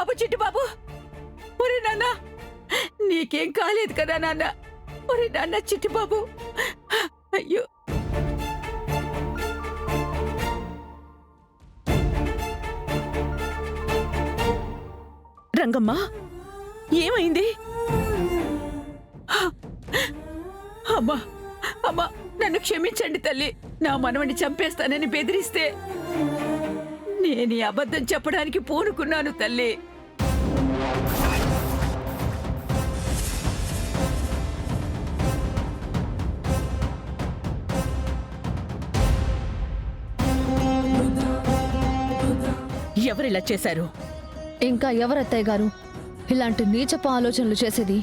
బాబు చిట్టి బాబు, ఒరే నాన్న, నీకేం కాలేదు కదా నాన్న? ఒరే నాన్న చిట్టి బాబు, అయ్యో. రంగమ్మ, ఏమైంది? అమ్మా అమ్మా, నన్ను క్షమించండి తల్లి. నా మనవని చంపేస్తానని బెదిరిస్తే నేను ఈ అబద్ధం చెప్పడానికి పూనుకున్నాను తల్లి. ఎవరిలా చేశారు? ఇంకా ఎవరత్తయ్య గారు ఇలాంటి నీచపు ఆలోచనలు చేసేది?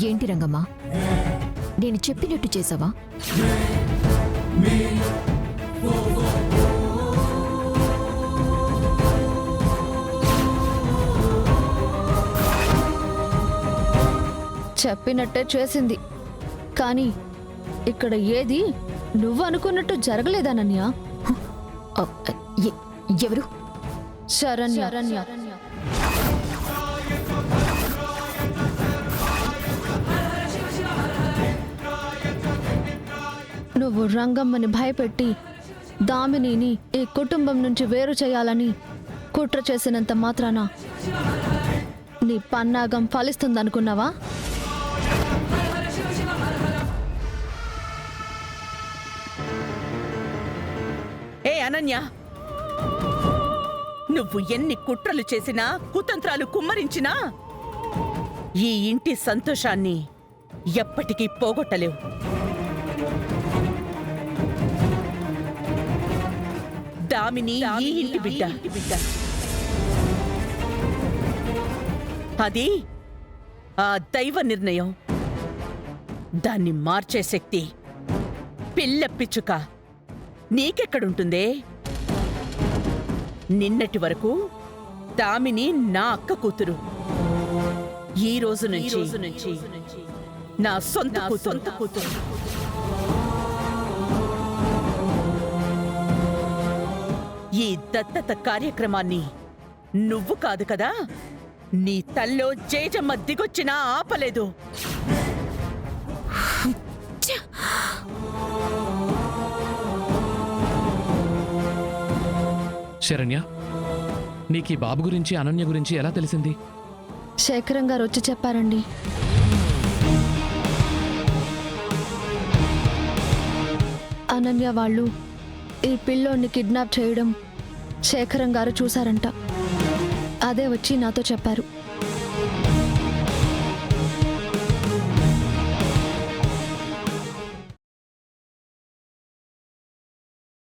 ఏంటి రంగమ్మ, నేను చెప్పినట్టు చేసావా? చెప్పినట్టే చేసింది, కానీ ఇక్కడ ఏది నువ్వు అనుకున్నట్టు జరగలేదనన్యా. ఎవరు? శరణ్య. నువ్వు రంగమ్మని భయపెట్టి దామినిని ఈ కుటుంబం నుంచి వేరు చేయాలని కుట్ర చేసినంత మాత్రాన నీ పన్నాగం ఫలిస్తుందనుకున్నావా? ఏ అనన్య, నువ్వు ఎన్ని కుట్రలు చేసినా, కుతంత్రాలు కుమ్మరించినా ఈ ఇంటి సంతోషాన్ని ఎప్పటికీ పోగొట్టలేవు. దామిని ఈ ఇంటి బిడ్డ. అది ఆ దైవ నిర్ణయం. దాన్ని మార్చే శక్తి పిల్ల పిచ్చుక నీకెక్కడుంటుందే? నిన్నటి వరకు దామిని నా అక్క కూతురు, ఈ రోజు నుంచి నా సొంత కూతురు. ఈ దత్తత కార్యక్రమాన్ని నువ్వు కాదు కదా, నీ తల్లో జేజమ్మ దిగొచ్చినా ఆపలేదు. శరణ్య, నీకీ బాబు గురించి, అనన్య గురించి ఎలా తెలిసింది? శేఖరం గారు వచ్చి చెప్పారండి. అనన్య వాళ్ళు ఈ పిల్లోని కిడ్నాప్ చేయడం శేఖరం గారు చూశారంట. అదే వచ్చి నాతో చెప్పారు.